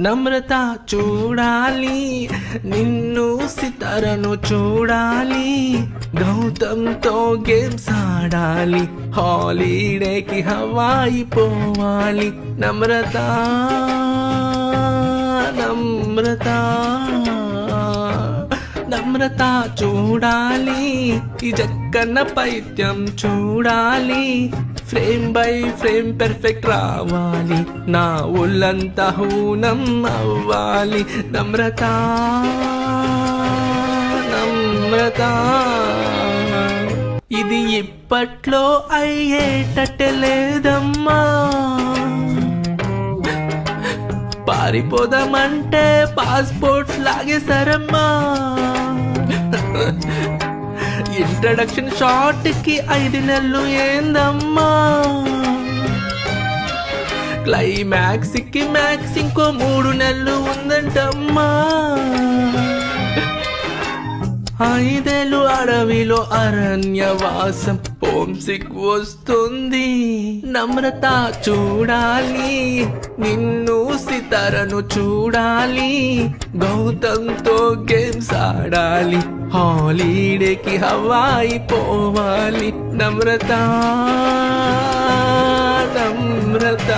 నమ్రత చూడాలి, నిన్ను సితారను చూడాలి, గౌతమ్తో గేమ్స్ ఆడాలి, హాలిడేకి హవాయి పోవాలి. నమ్రత నమ్రత నమ్రత చూడాలి, ఈ జక్కన్న పైత్యం చూడాలి, ఫ్రేమ్ బై ఫ్రేమ్ పెర్ఫెక్ట్ రావాలి, నా ఒళ్ళంతా హూనం అవ్వాలి. నమ్రత నమ్రత ఇది ఇప్పట్లో అయ్యేటట్టే లేదమ్మా, పారిపోదామంటే పాస్పోర్ట్ లాగేశారమ్మా. ఇంట్రడక్షన్ షాట్ కి 5 నెలలు ఏందమ్మా, క్లైమాక్స్ కి మ్యాక్స్ ఇంకో 3 నెలలు ఉందంటమ్మా. 5 ఏళ్ళు అడవిలో అరణ్యవాసం, హోమ్ సిక్ వస్తుంది. నమ్రత చూడాలి, నిన్ను సితారను చూడాలి, గౌతమ్తో గేమ్స్ ఆడాలి, హాలిడేకి హవాయి పోవాలి. నమ్రత నమ్రత